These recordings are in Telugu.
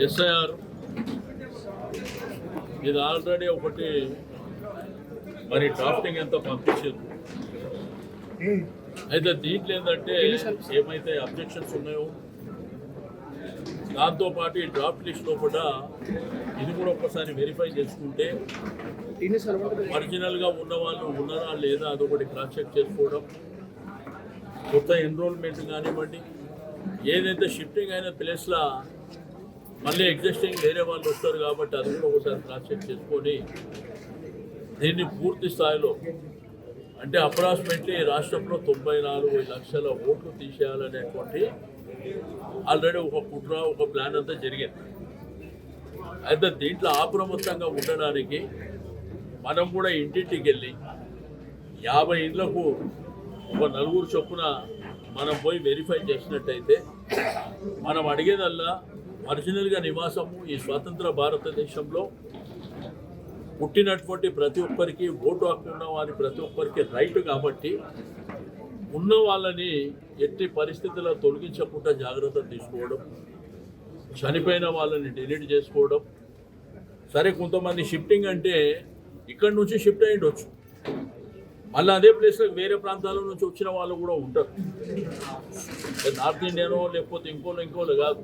ఎస్ఐఆర్ ఇది ఆల్రెడీ ఒకటి మరి డ్రాఫ్టింగ్ ఎంత పంపించారు. అయితే దీంట్లో ఏంటంటే ఏమైతే అబ్జెక్షన్స్ ఉన్నాయో దాంతోపాటు ఈ డ్రాఫ్ట్ లిస్ట్ లోపల ఇది కూడా ఒక్కసారి వెరిఫై చేసుకుంటే ఒరిజినల్గా ఉన్న వాళ్ళు ఉన్నారా లేదా అదొకటి క్రాస్ చెక్ చేసుకోవడం, కొత్త ఎన్రోల్మెంట్ కానివ్వండి, ఏదైతే షిఫ్టింగ్ అయిన ప్లేస్లో మళ్ళీ ఎగ్జిస్టింగ్ వేరే వాళ్ళు వస్తారు కాబట్టి అది కూడా ఒకసారి క్రాస్ చెక్ చేసుకొని దీన్ని పూర్తి స్థాయిలో అంటే అప్రాక్సిమేట్లీ రాష్ట్రంలో 94 లక్షల ఓట్లు తీసేయాలనేటువంటి ఆల్రెడీ ఒక కుట్ర ఒక ప్లాన్ అంతా జరిగింది. అయితే దీంట్లో అప్రమత్తంగా ఉండడానికి మనం కూడా ఇంటింటికి వెళ్ళి 50 ఇండ్లకు ఒక 4 చొప్పున మనం పోయి వెరిఫై చేసినట్టయితే మనం అడిగేదల్లా ఒరిజినల్గా నివాసము ఈ స్వతంత్ర భారతదేశంలో పుట్టినటువంటి ప్రతి ఒక్కరికి ఓటు హక్కు ఉన్న వారి ప్రతి ఒక్కరికి రైట్ కాబట్టి ఉన్న వాళ్ళని ఎట్టి పరిస్థితుల్లో తొలగించకుండా జాగ్రత్తలు తీసుకోవడం, చనిపోయిన వాళ్ళని డిలీట్ చేసుకోవడం. సరే కొంతమంది షిఫ్టింగ్ అంటే ఇక్కడి నుంచి షిఫ్ట్ అయ్యిండొచ్చు, మళ్ళీ అదే ప్లేస్లో వేరే ప్రాంతాల నుంచి వచ్చిన వాళ్ళు కూడా ఉంటారు. నార్త్ ఇండియనో లేకపోతే ఇంకోళ్ళు కాదు,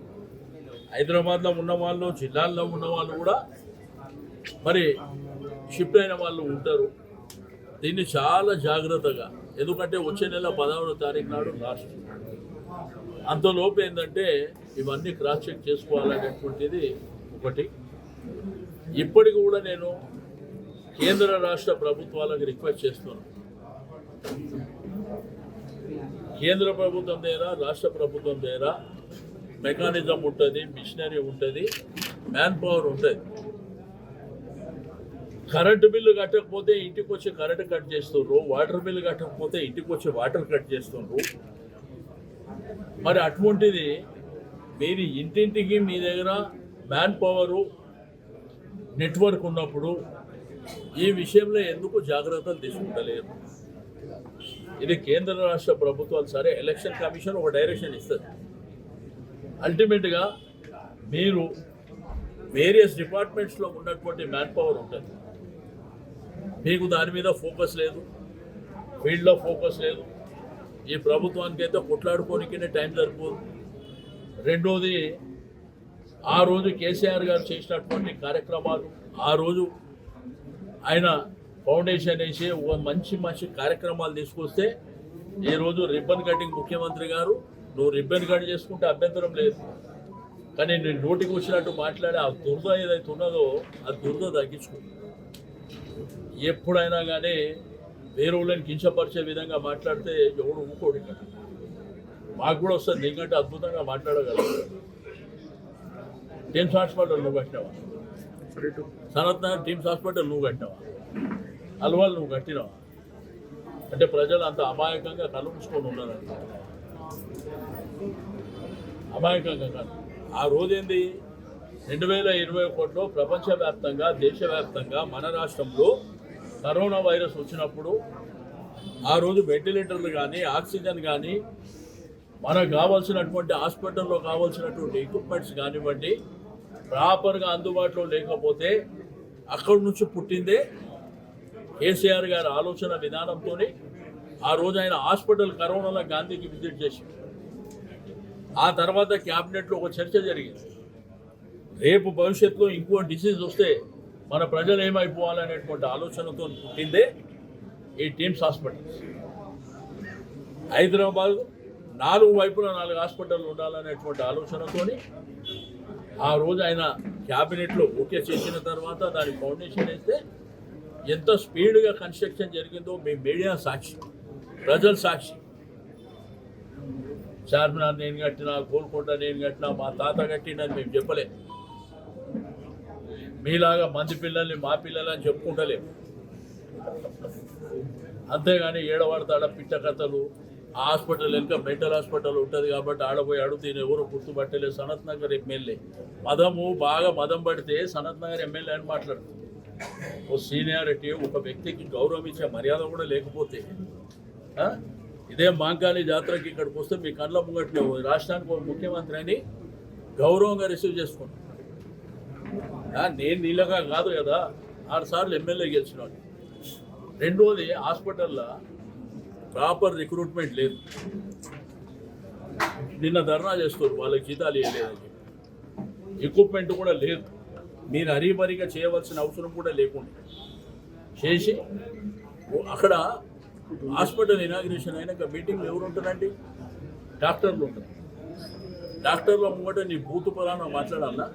హైదరాబాద్లో ఉన్న వాళ్ళు జిల్లాల్లో ఉన్న వాళ్ళు కూడా మరి షిఫ్ట్ అయిన వాళ్ళు ఉంటారు. దీన్ని చాలా జాగ్రత్తగా, ఎందుకంటే వచ్చే నెల 16వ తారీఖు నాడు లాస్ట్, అంతలోపు ఏంటంటే ఇవన్నీ క్రాస్ చెక్ చేసుకోవాలనేటువంటిది ఒకటి. ఇప్పటికి కూడా నేను కేంద్ర రాష్ట్ర ప్రభుత్వాలకు రిక్వెస్ట్ చేస్తున్నాను. కేంద్ర ప్రభుత్వం దగ్గర రాష్ట్ర ప్రభుత్వం దగ్గర మెకానిజం ఉంటుంది, మిషనరీ ఉంటుంది, మ్యాన్ పవర్ ఉంటుంది. కరెంటు బిల్లు కట్టకపోతే ఇంటికి వచ్చి కరెంటు కట్ చేస్తున్నారు, వాటర్ బిల్లు కట్టకపోతే ఇంటికి వచ్చి వాటర్ కట్ చేస్తున్నారు. మరి అటువంటిది మీరు ఇంటింటికి మీ దగ్గర మ్యాన్ పవరు నెట్వర్క్ ఉన్నప్పుడు ఈ విషయంలో ఎందుకు జాగ్రత్తలు తీసుకుంటలేరు? ఇది కేంద్ర రాష్ట్ర ప్రభుత్వాలు సరే, ఎలక్షన్ కమిషన్ ఒక డైరెక్షన్ ఇస్తుంది. అల్టిమేట్గా మీరు వేరియస్ డిపార్ట్మెంట్స్లో ఉన్నటువంటి మ్యాన్ పవర్ ఉంటుంది, మీకు దాని మీద ఫోకస్ లేదు, ఫీల్డ్లో ఫోకస్ లేదు. ఈ ప్రభుత్వానికి అయితే కొట్లాడుకోనికనే టైం సరిపోదు. రెండోది, ఆ రోజు కేసీఆర్ గారు చేసినటువంటి కార్యక్రమాలు, ఆ రోజు ఆయన ఫౌండేషన్ వేసి ఒక మంచి కార్యక్రమాలు తీసుకొస్తే ఈరోజు రిబ్బన్ కటింగ్ ముఖ్యమంత్రి గారు, నువ్వు రిబ్బన్ కట్ చేసుకుంటే అభ్యంతరం లేదు, కానీ నేను నోటికి వచ్చినట్టు మాట్లాడే ఆ దురద ఏదైతే ఉన్నదో ఆ దురద తగ్గించుకో. ఎప్పుడైనా కానీ వేరే వాళ్ళని కించపరిచే విధంగా మాట్లాడితే ఎవడు ఊకోడు. ఇక్కడ మాకు కూడా వస్తుంది, నీకంటే అద్భుతంగా మాట్లాడగలరు. టీమ్స్ హాస్పిటల్ నువ్వు కట్టినావా? సనత్ నగర్ టీమ్స్ హాస్పిటల్ నువ్వు కట్టినావా? అల్వాల్ నువ్వు కట్టినావా? అంటే ప్రజలు అంత అమాయకంగా కలుపుకొని ఉన్నారని, అమాయకంగా కాదు. ఆ రోజేంది 2021లో ప్రపంచవ్యాప్తంగా దేశవ్యాప్తంగా మన రాష్ట్రంలో కరోనా వైరస్ వచ్చినప్పుడు ఆ రోజు వెంటిలేటర్లు కానీ ఆక్సిజన్ కానీ మనకు కావాల్సినటువంటి హాస్పిటల్లో కావాల్సినటువంటి ఎక్విప్మెంట్స్ కానివ్వండి ప్రాపర్గా అందుబాటులో లేకపోతే అక్కడి నుంచి పుట్టిందే కేసీఆర్ గారి ఆలోచన విధానంతో. ఆ రోజు ఆయన హాస్పిటల్ కరోనాలో గాంధీకి విజిట్ చేసి ఆ తర్వాత క్యాబినెట్లో ఒక చర్చ జరిగింది. రేపు భవిష్యత్తులో ఇంకో డిసీజ్ వస్తే మన ప్రజలు ఏమైపోవాలనేటువంటి ఆలోచనతో పుట్టిందే ఈ టీమ్స్ హాస్పిటల్స్. హైదరాబాద్ 4 వైపులా 4 హాస్పిటల్ ఉండాలనేటువంటి ఆలోచనతో ఆ రోజు ఆయన క్యాబినెట్లో ఓకే చేసిన తర్వాత దాని ఫౌండేషన్ వేస్తే ఎంత స్పీడ్గా కన్స్ట్రక్షన్ జరిగిందో మీ మీడియా సాక్షి, ప్రజల సాక్షి. చార్మినార్ నేను కట్టినా, గోల్కొండ నేను కట్టినా, మా తాత కట్టినని మేము చెప్పలే. మీలాగా మంది పిల్లల్ని మా పిల్లలని చెప్పుకుంటలేము. అంతేగాని ఏడవాడతాడ పిట్ట కథలు. ఆ హాస్పిటల్ వెనుక మెంటల్ హాస్పిటల్ ఉంటుంది కాబట్టి ఆడపోయి అడుగుతాను, ఎవరు గుర్తుపట్టలేదు. సనత్ నగర్ ఎమ్మెల్యే బాగా మదం పడితే సనత్ నగర్ ఎమ్మెల్యే అని మాట్లాడుతుంది. ఓ సీనియారిటీ, ఒక వ్యక్తికి గౌరవం ఇచ్చే మర్యాద కూడా లేకపోతే ఇదే మాంకాళి జాతరకి ఇక్కడికి వస్తే మీ కళ్ళ ముంగట్లే రాష్ట్రానికి ఒక ముఖ్యమంత్రి అని గౌరవంగా రిసీవ్ చేసుకుంటాం. నేను నీళ్ళగా కాదు కదా 6 సార్లు ఎమ్మెల్యే గెలిచినాడు. రెండోది హాస్పిటల్లో ప్రాపర్ రిక్రూట్మెంట్ లేదు. నిన్న ధర్నా చేస్తారు, వాళ్ళకి జీతాలు ఇవ్వలేదని చెప్పి. ఎక్విప్మెంట్ కూడా లేదు. మీరు హరీబరీగా చేయవలసిన అవసరం కూడా లేకుండా చేసి అక్కడ హాస్పిటల్ ఇనాగ్రేషన్ అయినాక మీటింగ్లు ఎవరు ఉంటారండి? డాక్టర్లు ఉంటారు. డాక్టర్ల ముంగట నీ బూతు పరాన మాట్లాడాలా?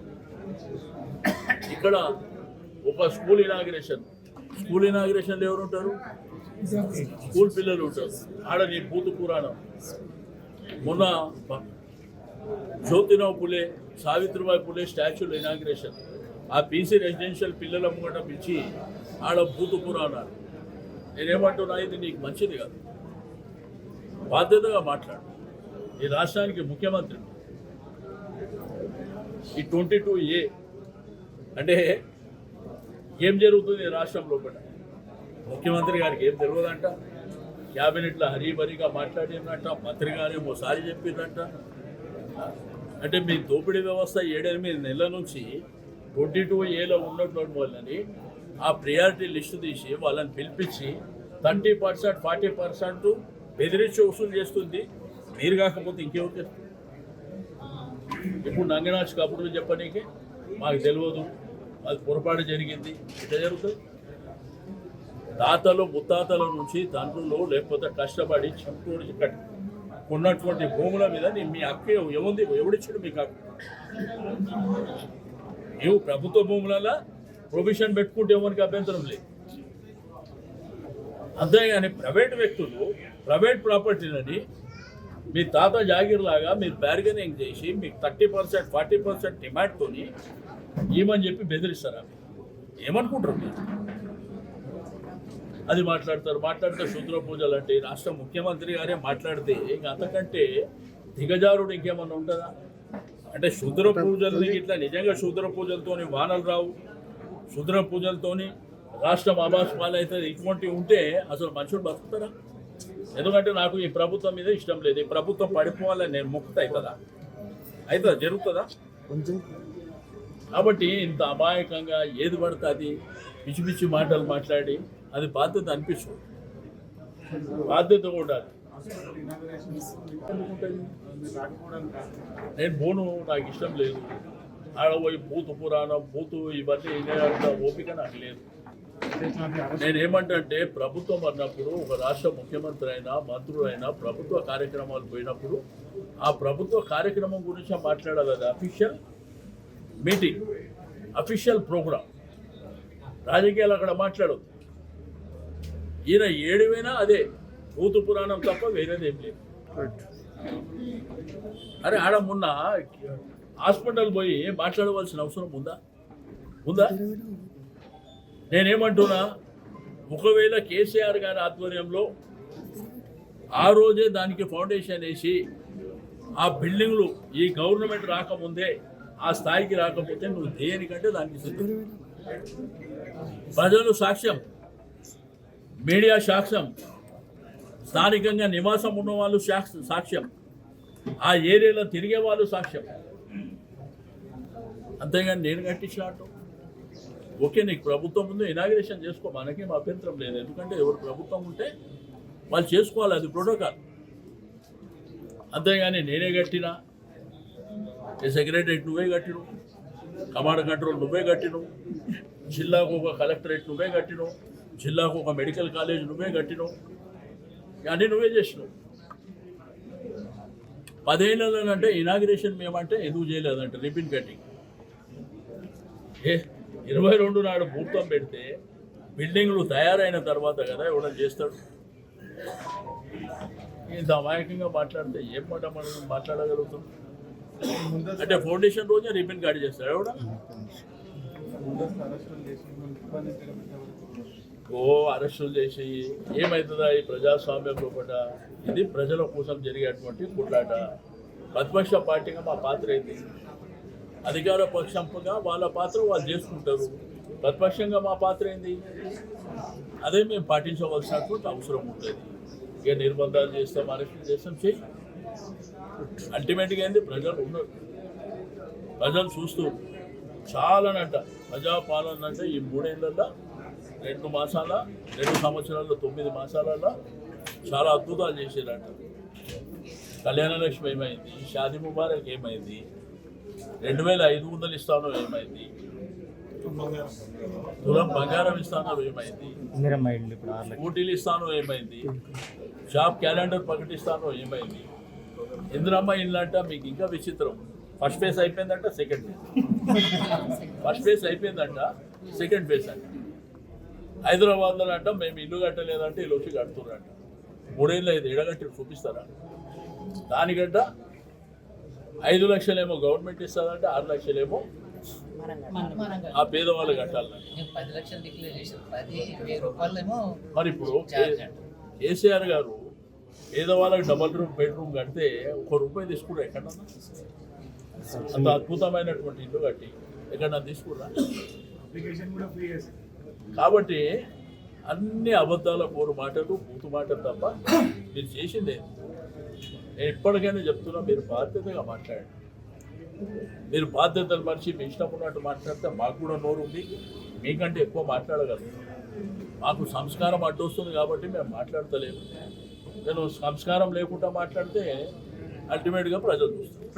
ఇక్కడ ఒక స్కూల్ ఇనాగ్రేషన్లో ఎవరు ఉంటారు? స్కూల్ పిల్లలు ఉంటారు. ఆడ నీ బూతు పురాణం. మొన్న జ్యోతిరావు పులే, సావిత్రిబాయి పులే స్టాచ్యూల ఇనాగ్రేషన్, ఆ పీసీ రెసిడెన్షియల్ పిల్లల ముంగట పిలిచి ఆడ బూతు పురాణాలు. నేనేమంటున్నా, ఇది నీకు మంచిది కాదు. బాధ్యతగా మాట్లాడు. ఈ రాష్ట్రానికి ముఖ్యమంత్రి. ఈ 22A అంటే ఏం జరుగుతుంది ఈ రాష్ట్రం లోపల? ముఖ్యమంత్రి గారికి ఏం తెలియదంట. క్యాబినెట్లో హరీబరీగా మాట్లాడిందంట. మంత్రి గారు ఓసారి చెప్పిందంట. అంటే మీ దోపిడీ వ్యవస్థ 7-8 నెలల నుంచి 22Aలో ఉన్నటువంటి వాళ్ళని ఆ ప్రియారిటీ లిస్టు తీసి వాళ్ళని పిలిపించి 30%, 40% బెదిరించి వసూలు చేస్తుంది. మీరు కాకపోతే ఇంకెవరు చేస్తారు? ఇప్పుడు నంగనాచ్ కబుర్లు చెప్పనీకి మాకు తెలియదు, అది పొరపాటు జరిగింది. ఇట్లా జరుగుతుంది. తాతలు ముత్తాతల నుంచి తండ్రులు లేకపోతే కష్టపడి చంపుకోడి ఉన్నటువంటి భూముల మీద మీ హక్కు ఏముంది? ఎవడిచ్చాడు మీకు హక్కు? నీవు ప్రభుత్వ భూములలో ప్రొవిషన్ పెట్టుకుంటే ఎవరికి అభ్యంతరం లేదు. అంతేగాని ప్రైవేట్ వ్యక్తులు ప్రైవేట్ ప్రాపర్టీలని మీ తాత జాగీర్లాగా మీరు బార్గెనింగ్ చేసి మీకు 30%, 40% డిమాండ్తో ఏమని చెప్పి బెదిరిస్తారా? ఏమనుకుంటారు మీరు? అది మాట్లాడితే శూద్ర పూజలు అంటే రాష్ట్ర ముఖ్యమంత్రి గారే మాట్లాడితే ఇంక అంతకంటే దిగజారుడు ఇంకేమన్నా ఉంటుందా? అంటే శూద్ర పూజలు ఇట్లా నిజంగా శూద్ర పూజలతోని వానలు రావు, శూద్ర పూజలతోని రాష్ట్రం ఆభాస్ పాలవుతుంది. ఇటువంటివి ఉంటే అసలు మనుషులు బతుకుతారా? ఎందుకంటే నాకు ఈ ప్రభుత్వం మీద ఇష్టం లేదు. ఈ ప్రభుత్వం పడిపోవాలని నేను మొక్కుతా. అవుతుందా? జరుగుతుందా? కాబట్టి ఇంత అమాయకంగా ఏది పడితే అది పిచ్చి పిచ్చి మాటలు మాట్లాడి అది బాధ్యత అనిపిస్తుంది. బాధ్యత కూడా నేను పోను, నాకు ఇష్టం లేదు. ఆడపోయి బూతు పురాణం బూతు ఇవన్నీ ఇదేంత ఓపిక నాకు లేదు. నేనేమంటే ప్రభుత్వం అన్నప్పుడు ఒక రాష్ట్ర ముఖ్యమంత్రి అయినా మంత్రులైనా ప్రభుత్వ కార్యక్రమాలు పోయినప్పుడు ఆ ప్రభుత్వ కార్యక్రమం గురించి మాట్లాడాలి. అది అఫీషియల్ మీటింగ్, అఫీషియల్ ప్రోగ్రామ్. రాజకీయాలు అక్కడ మాట్లాడదు. ఈయన ఏడువైనా అదే భూతు పురాణం తప్ప వేరేదేం లేదు. అరే ఆడ మొన్న హాస్పిటల్ పోయి మాట్లాడవలసిన అవసరం ఉందా? నేనేమంటున్నా, ఒకవేళ కేసీఆర్ గారి ఆధ్వర్యంలో ఆ రోజే దానికి ఫౌండేషన్ వేసి ఆ బిల్డింగ్లు ఈ గవర్నమెంట్ రాకముందే ఆ స్థాయికి రాకపోతే నువ్వు దేనికంటే దానికి సిద్ధం. ప్రజలు సాక్ష్యం, మీడియా సాక్ష్యం, స్థానికంగా నివాసం ఉన్న వాళ్ళు సాక్ష్యం, ఆ ఏరియాలో తిరిగే వాళ్ళు సాక్ష్యం. అంతేగాని నేను కట్టించినట్టు ఓకే, నీకు ప్రభుత్వం ముందు ఇనాగ్రేషన్ చేసుకో, మనకేం అభ్యంతరం లేదు. ఎందుకంటే ఎవరు ప్రభుత్వం ఉంటే వాళ్ళు చేసుకోవాలి, అది ప్రోటోకాల్. అంతేగాని నేనే కట్టినా, సెక్రటరేట్ నువ్వే కట్టిను, కమాండ్ కంట్రోల్ నువ్వే కట్టిను, జిల్లాకు ఒక కలెక్టరేట్ నువ్వే కట్టిను, జిల్లాకు ఒక మెడికల్ కాలేజ్ నువ్వే కట్టిను, అన్నీ నువ్వే చేసినావు. 10 ఏళ్ళనంటే ఇనాగ్రేషన్ మేమంటే ఎందుకు చేయలేదంటే రిబిన్ కటింగ్. 22 నాడు ముహూర్తం పెడితే బిల్డింగ్లు తయారైన తర్వాత కదా ఎవడో చేస్తాడు. ఇంత అమాయకంగా మాట్లాడితే ఏం మాట మనం మాట్లాడగలుగుతాం? అంటే ఫౌండేషన్ రోజే రిబిన్ కట్ చేస్తాడు ఎవడ? అరెస్టులు చేసి ఏమవుతుందా ఈ ప్రజాస్వామ్యం లోపల? ఇది ప్రజల కోసం జరిగేటువంటి కొట్లాట. ప్రతిపక్ష పార్టీగా మా పాత్ర ఏంది? అధికార పక్షంగా వాళ్ళ పాత్ర వాళ్ళు చేసుకుంటారు. ప్రతిపక్షంగా మా పాత్ర ఏంది? అదే మేము పాటించవలసినటువంటి అవసరం ఉంటుంది. ఇక నిర్బంధాలు చేస్తాం, అరెస్టులు చేస్తాం, చెయ్యి. అల్టిమేట్గా ఏంది? ప్రజలు ఉన్నారు, ప్రజలు చూస్తూ చాలానంట ప్రజాపాలన అంటే ఈ 3 ఏళ్ళల్లో 2 సంవత్సరాల్లో 9 మాసాలలో చాలా అద్భుతాలు చేసేదంట. కళ్యాణ లక్ష్మి ఏమైంది, షాదీ ముబారక్ ఏమైంది, 2500 ఇస్తానో ఏమైంది, తులం బంగారం ఇస్తానో ఏమైంది, స్కూటీలు ఇస్తానో ఏమైంది, జాబ్ క్యాలెండర్ ప్రకటిస్తానో ఏమైంది, ఇందిరమ్మ ఇల్లు అంట. మీకు ఇంకా విచిత్రం, ఫస్ట్ ఫేజ్ అయిపోయిందంట, సెకండ్ ఫేజ్ అయిపోయిందంట, సెకండ్ ఫేజ్ అంట. హైదరాబాద్లో అంట మేము ఇల్లు కట్టలేదంటే ఇల్లు వచ్చి కడుతున్నారంట. 3 ఏళ్ళు అయితే ఎడగట్టి చూపిస్తారా? దానికంట 5 లక్షలేమో గవర్నమెంట్ ఇస్తారంటే 6 లక్షలేమో ఆ పేదవాళ్ళు కట్టాలంట. 10 లక్షలు డిక్లేర్ చేశారు, 10,000 రూపాయలేమో. మరి ఇప్పుడు కేసీఆర్ గారు పేదవాళ్ళకి బెడ్రూమ్ కడితే 1 రూపాయి తీసుకురా ఎక్కడన్నా? అంత అద్భుతమైనటువంటి ఇల్లు కట్టి ఎక్కడన్నా తీసుకురా? కాబట్టి అన్ని అబద్ధాల పోరు మాటలు, బూతు మాటలు తప్ప మీరు చేసిందే. నేను ఇప్పటికైనా చెప్తున్నా, మీరు బాధ్యతగా మాట్లాడండి. మీరు బాధ్యతలు మరిచి మీ ఇష్టం ఉన్నట్టు మాట్లాడితే మాకు కూడా నోరు ఉంది, మీకంటే ఎక్కువ మాట్లాడగలరు. మాకు సంస్కారం అడ్డొస్తుంది కాబట్టి మేము మాట్లాడతలేము. నేను సంస్కారం లేకుండా మాట్లాడితే అల్టిమేట్గా ప్రజలు చూస్తారు.